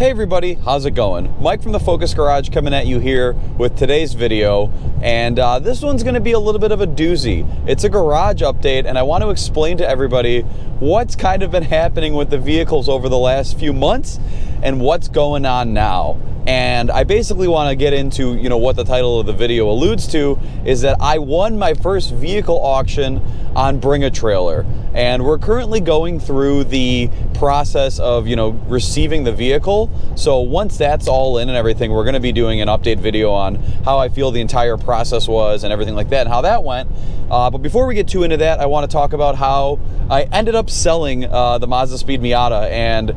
Hey everybody, how's it going? Mike from the Focus Garage coming at you here with today's video, and this one's going to be a little bit of a doozy. It's a garage update, and I want to explain to everybody what's kind of been happening with the vehicles over the last few months and what's going on now. And I basically want to get into, what the title of the video alludes to, is that I won my first vehicle auction on Bring a Trailer. And we're currently going through the process of, receiving the vehicle. So once that's all in and everything, we're going to be doing an update video on how I feel the entire process was and everything like that and how that went. But before we get too into that, I want to talk about how I ended up selling the Mazda Speed Miata. And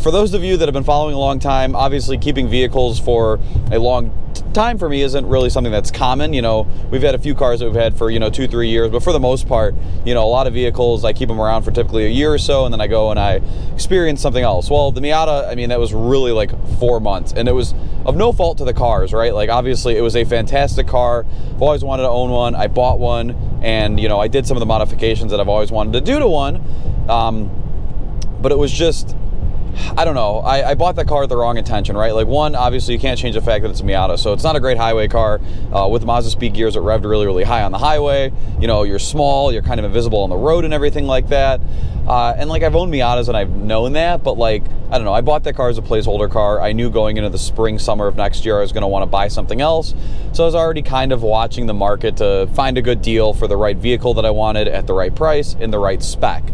for those of you that have been following a long time, obviously keeping vehicles for a long time for me isn't really something that's common. We've had a few cars that we've had for, 2-3 years, but for the most part, a lot of vehicles, I keep them around for typically a year or so, and then I go and I experience something else. Well, the Miata, that was really like 4 months, and it was of no fault to the cars, right? Like, obviously, it was a fantastic car. I've always wanted to own one. I bought one, and, I did some of the modifications that I've always wanted to do to one, but it was just, I don't know. I bought that car with the wrong intention, right? Like, one, obviously, you can't change the fact that it's a Miata, so it's not a great highway car. With the Mazda Speed gears, it revved really, really high on the highway. You're small, you're kind of invisible on the road and everything like that. And, I've owned Miatas and I've known that, but, I don't know. I bought that car as a placeholder car. I knew going into the spring, summer of next year I was going to want to buy something else. So I was already kind of watching the market to find a good deal for the right vehicle that I wanted at the right price in the right spec.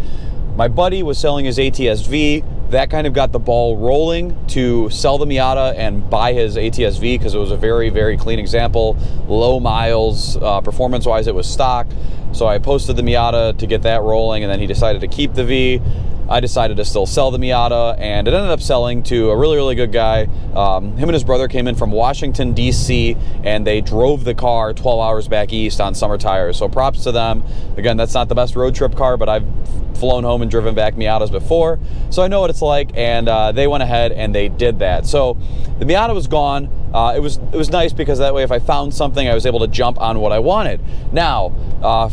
My buddy was selling his ATS-V. That kind of got the ball rolling to sell the Miata and buy his ATS-V because it was a very, very clean example. Low miles, performance-wise, it was stock. So I posted the Miata to get that rolling, and then he decided to keep the V. I decided to still sell the Miata, and it ended up selling to a really, really good guy. Him and his brother came in from Washington, D.C., and they drove the car 12 hours back east on summer tires. So props to them. Again, that's not the best road trip car, but I've flown home and driven back Miatas before, so I know what it's like, and they went ahead and they did that. So the Miata was gone. It was nice because that way if I found something, I was able to jump on what I wanted. Now,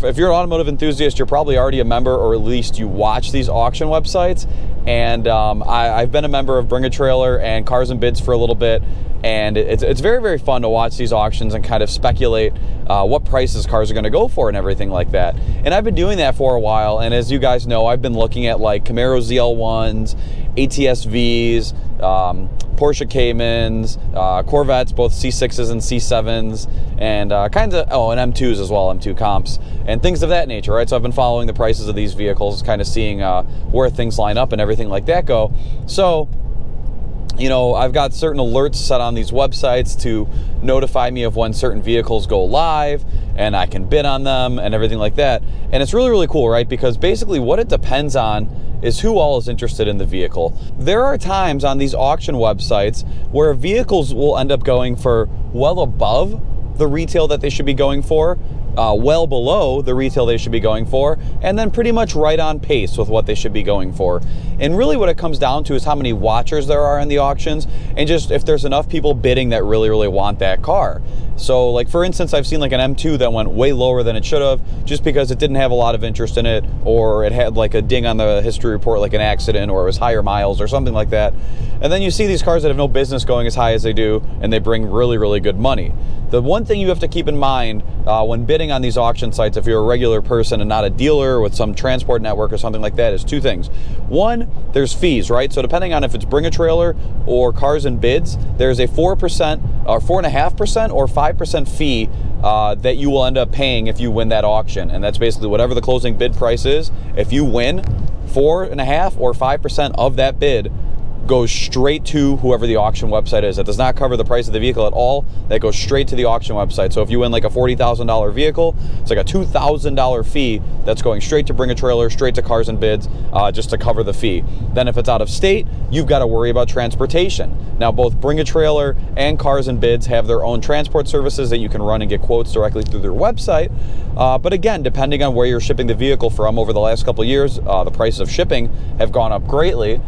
if you're an automotive enthusiast, you're probably already a member, or at least you watch these auction websites, and I've been a member of Bring a Trailer and Cars and Bids for a little bit, and it's very, very fun to watch these auctions and kind of speculate what prices cars are going to go for and everything like that. And I've been doing that for a while, and as you guys know, I've been looking at Camaro ZL1s, ATS-Vs, Porsche Caymans, Corvettes, both C6s and C7s, and and M2s as well, M2 comps, and things of that nature, right? So I've been following the prices of these vehicles, kind of seeing where things line up and everything like that go. So, I've got certain alerts set on these websites to notify me of when certain vehicles go live, and I can bid on them and everything like that. And it's really, really cool, right? Because basically what it depends on is who all is interested in the vehicle. There are times on these auction websites where vehicles will end up going for well above the retail that they should be going for, well below the retail they should be going for, and then pretty much right on pace with what they should be going for. And really what it comes down to is how many watchers there are in the auctions, and just if there's enough people bidding that really, really want that car. So for instance, I've seen an M2 that went way lower than it should have just because it didn't have a lot of interest in it, or it had a ding on the history report, like an accident, or it was higher miles or something like that. And then you see these cars that have no business going as high as they do, and they bring really, really good money. The one thing you have to keep in mind when bidding on these auction sites, if you're a regular person and not a dealer with some transport network or something like that, is two things. One, there's fees, right? So depending on if it's Bring a Trailer or Cars and Bids, there's a 4% or 4.5% or 5% fee that you will end up paying if you win that auction. And that's basically whatever the closing bid price is. If you win, 4.5% or 5% of that bid goes straight to whoever the auction website is. That does not cover the price of the vehicle at all. That goes straight to the auction website. So if you win a $40,000 vehicle, it's a $2,000 fee that's going straight to Bring a Trailer, straight to Cars and Bids, just to cover the fee. Then if it's out of state, you've got to worry about transportation. Now both Bring a Trailer and Cars and Bids have their own transport services that you can run and get quotes directly through their website. But again, depending on where you're shipping the vehicle from over the last couple of years, the prices of shipping have gone up greatly.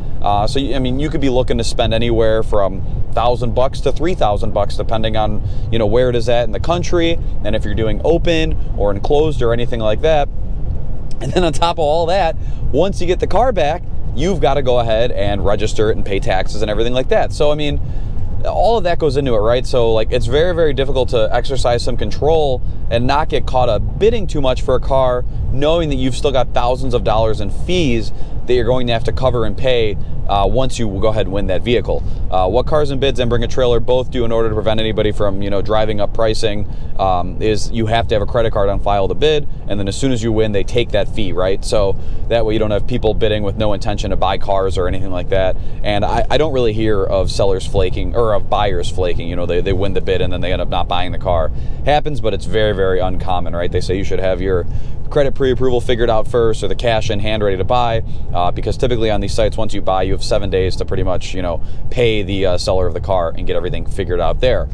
So you could be looking to spend anywhere from $1,000 to $3,000 depending on where it is at in the country, and if you're doing open or enclosed or anything like that. And then on top of all that, once you get the car back, you've got to go ahead and register it and pay taxes and everything like that. So, I mean, all of that goes into it, right? So, like, it's very, very difficult to exercise some control and not get caught up bidding too much for a car, knowing that you've still got thousands of dollars in fees that you're going to have to cover and pay once you go ahead and win that vehicle. What Cars and Bids and Bring a Trailer both do in order to prevent anybody from, driving up pricing is you have to have a credit card on file to bid, and then as soon as you win, they take that fee, right? So that way you don't have people bidding with no intention to buy cars or anything like that. And I don't really hear of sellers flaking or of buyers flaking. They win the bid and then they end up not buying the car. Happens, but it's very, very uncommon, right? They say you should have your credit pre-approval figured out first, or the cash in hand ready to buy, because typically on these sites, once you buy, you have 7 days to pretty much pay the seller of the car and get everything figured out there.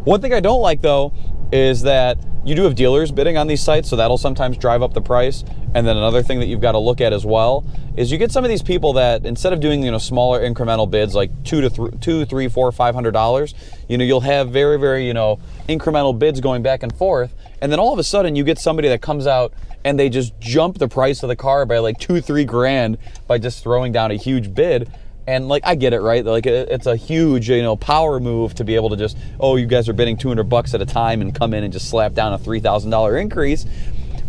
One thing I don't like, though, is that you do have dealers bidding on these sites, so that'll sometimes drive up the price. And then another thing that you've got to look at as well is you get some of these people that, instead of doing smaller incremental bids like $2, $3, $4, $500, you'll have very, very incremental bids going back and forth, and then all of a sudden you get somebody that comes out and they just jump the price of the car by like $2-3 grand by just throwing down a huge bid. And like, I get it, right? Like, it's a huge, power move to be able to just, oh, you guys are bidding $200 at a time and come in and just slap down a $3,000 increase.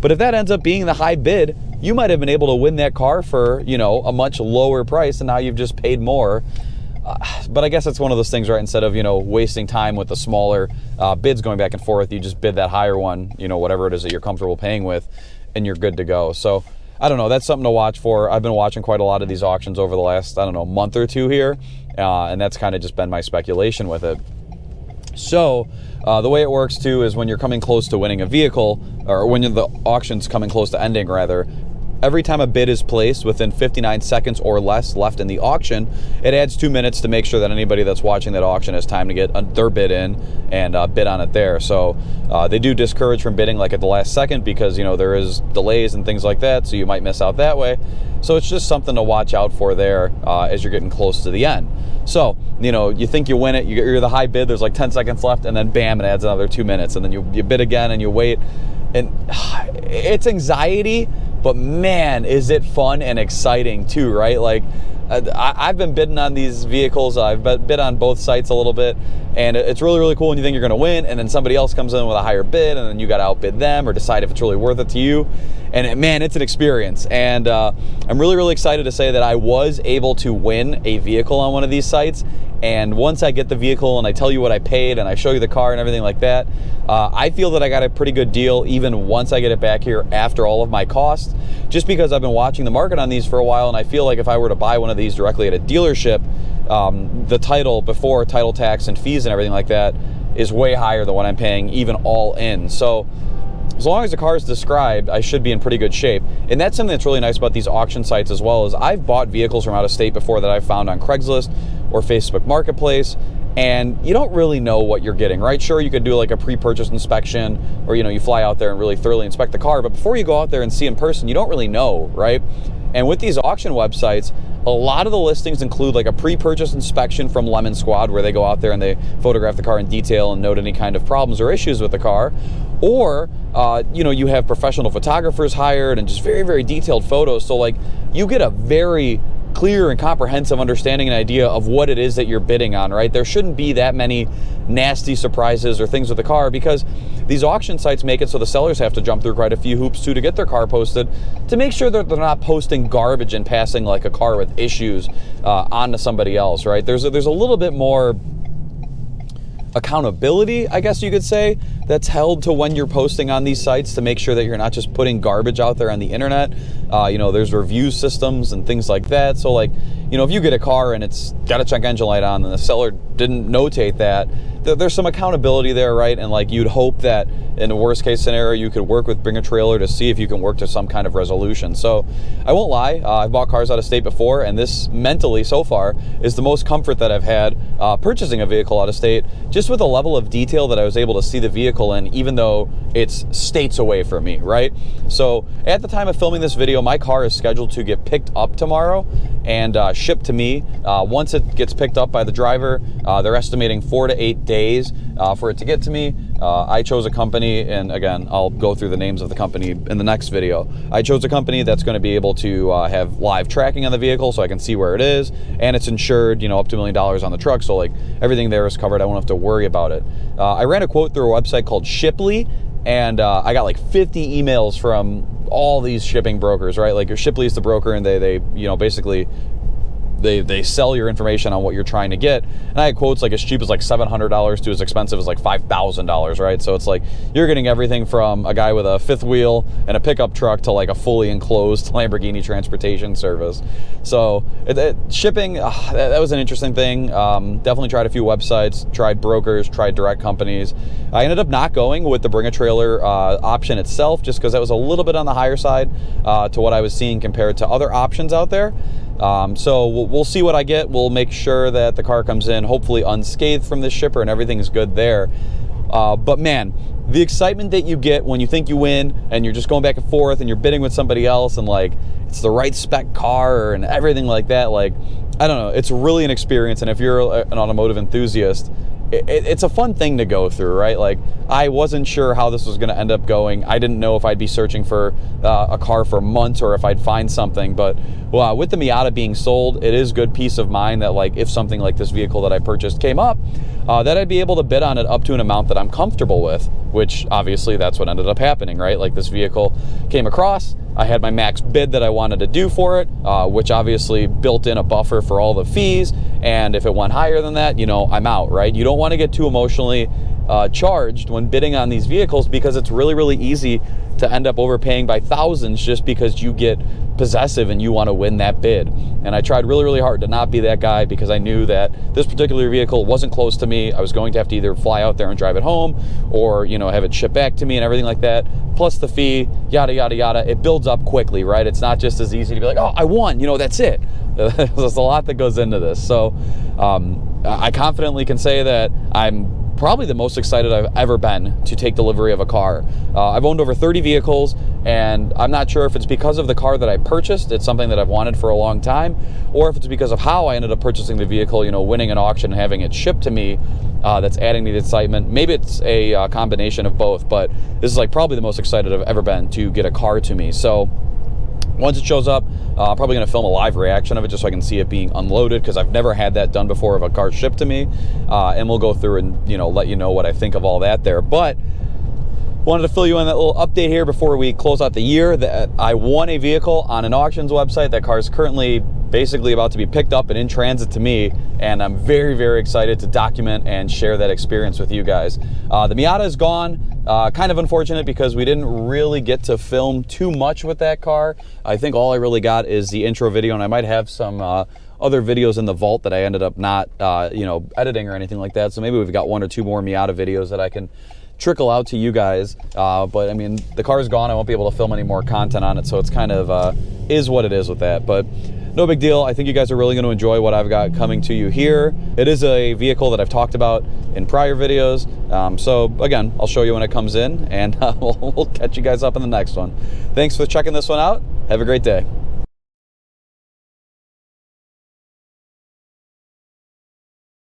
But if that ends up being the high bid, you might have been able to win that car for, a much lower price, and now you've just paid more. But I guess it's one of those things, right? Instead of, wasting time with the smaller bids going back and forth, you just bid that higher one, whatever it is that you're comfortable paying with, and you're good to go. So I don't know, that's something to watch for. I've been watching quite a lot of these auctions over the last, month or two here, and that's kind of just been my speculation with it. So the way it works too is when you're coming close to winning a vehicle, or when the auction's coming close to ending rather, every time a bid is placed within 59 seconds or less left in the auction, it adds 2 minutes to make sure that anybody that's watching that auction has time to get their bid in and bid on it there. So they do discourage from bidding like at the last second because, there is delays and things like that, so you might miss out that way. So it's just something to watch out for there as you're getting close to the end. So, you think you win it, you're the high bid, there's like 10 seconds left, and then bam, it adds another 2 minutes, and then you bid again and you wait. And it's anxiety, but man, is it fun and exciting too, right? Like, I've been bidding on these vehicles. I've bid on both sites a little bit, and it's really, really cool when you think you're going to win, and then somebody else comes in with a higher bid, and then you got to outbid them or decide if it's really worth it to you. And man, it's an experience. And I'm really, really excited to say that I was able to win a vehicle on one of these sites. And once I get the vehicle and I tell you what I paid and I show you the car and everything like that, I feel that I got a pretty good deal even once I get it back here after all of my costs, just because I've been watching the market on these for a while, and I feel like if I were to buy one of these directly at a dealership, the title before title tax and fees and everything like that is way higher than what I'm paying even all in. So as long as the car is described, I should be in pretty good shape. And that's something that's really nice about these auction sites as well, is I've bought vehicles from out of state before that I've found on Craigslist or Facebook Marketplace, and you don't really know what you're getting, right? Sure, you could do like a pre-purchase inspection, or you fly out there and really thoroughly inspect the car, but before you go out there and see in person, you don't really know, right? And with these auction websites, a lot of the listings include like a pre-purchase inspection from Lemon Squad, where they go out there and they photograph the car in detail and note any kind of problems or issues with the car. Or, you have professional photographers hired and just very, very detailed photos. So like, you get a very clear and comprehensive understanding and idea of what it is that you're bidding on, right? There shouldn't be that many nasty surprises or things with the car, because these auction sites make it so the sellers have to jump through quite a few hoops too to get their car posted, to make sure that they're not posting garbage and passing like a car with issues on to somebody else, right? There's a little bit more accountability, I guess you could say, that's held to when you're posting on these sites, to make sure that you're not just putting garbage out there on the internet. There's review systems and things like that. So like, if you get a car and it's got a check engine light on and the seller didn't notate that, there's some accountability there, right? And like, you'd hope that in the worst case scenario, you could work with Bring a Trailer to see if you can work to some kind of resolution. So I won't lie, I've bought cars out of state before, and this mentally so far is the most comfort that I've had purchasing a vehicle out of state, just with the level of detail that I was able to see the vehicle in, even though it's states away from me, right? So at the time of filming this video, my car is scheduled to get picked up tomorrow, and shipped to me. Once it gets picked up by the driver, they're estimating 4 to 8 days for it to get to me. I chose a company, and again, I'll go through the names of the company in the next video. I chose a company that's going to be able to have live tracking on the vehicle so I can see where it is, and it's insured, you know, up to $1 million on the truck, so like everything there is covered. I won't have to worry about it. I ran a quote through a website called Shipley, and I got like 50 emails from all these shipping brokers, right? Like Shipley is the broker, and they you know, basically they sell your information on what you're trying to get. And I had quotes like as cheap as like $700 to as expensive as like $5,000, right? So it's like you're getting everything from a guy with a fifth wheel and a pickup truck to like a fully enclosed Lamborghini transportation service. So shipping, that was an interesting thing. Definitely tried a few websites, tried brokers, tried direct companies. I ended up not going with the Bring a Trailer option itself, just because that was a little bit on the higher side to what I was seeing compared to other options out there. So we'll see what I get. We'll make sure that the car comes in hopefully unscathed from this shipper and everything is good there. But man, the excitement that you get when you think you win and you're just going back and forth and you're bidding with somebody else and like it's the right spec car and everything like that, like, I don't know, it's really an experience. And if you're an automotive enthusiast, it's a fun thing to go through, right? Like, I wasn't sure how this was going to end up going. I didn't know if I'd be searching for a car for months or if I'd find something. But with the Miata being sold, it is good peace of mind that like if something like this vehicle that I purchased came up, that I'd be able to bid on it up to an amount that I'm comfortable with, which obviously that's what ended up happening, right? Like this vehicle came across, I had my max bid that I wanted to do for it, which obviously built in a buffer for all the fees. And if it went higher than that, you know, I'm out, right? You don't want to get too emotionally charged when bidding on these vehicles, because it's really, really easy to end up overpaying by thousands just because you get possessive and you want to win that bid. And I tried really, really hard to not be that guy, because I knew that this particular vehicle wasn't close to me. I was going to have to either fly out there and drive it home or, you know, have it shipped back to me and everything like that. Plus the fee, yada, yada, yada. It builds up quickly, right? It's not just as easy to be like, oh, I won, you know, that's it. There's a lot that goes into this. So I confidently can say that I'm probably the most excited I've ever been to take delivery of a car. I've owned over 30 vehicles, and I'm not sure if it's because of the car that I purchased, it's something that I've wanted for a long time, or if it's because of how I ended up purchasing the vehicle, you know, winning an auction and having it shipped to me, that's adding me the excitement. Maybe it's a combination of both, but this is like probably the most excited I've ever been to get a car to me. So once it shows up, I'm probably going to film a live reaction of it just so I can see it being unloaded, because I've never had that done before of a car shipped to me. And we'll go through and, you know, let you know what I think of all that there. But wanted to fill you in that little update here before we close out the year, that I won a vehicle on an auctions website. That car is currently basically about to be picked up and in transit to me, and I'm very, very excited to document and share that experience with you guys. The Miata is gone. Kind of unfortunate because we didn't really get to film too much with that car. I think all I really got is the intro video, and I might have some other videos in the vault that I ended up not you know, editing or anything like that. So maybe we've got 1 or 2 more Miata videos that I can trickle out to you guys. But I mean, the car is gone. I won't be able to film any more content on it, so it's kind of is what it is with that. But no big deal. I think you guys are really going to enjoy what I've got coming to you here. It is a vehicle that I've talked about in prior videos. So again, I'll show you when it comes in, and we'll catch you guys up in the next one. Thanks for checking this one out. Have a great day.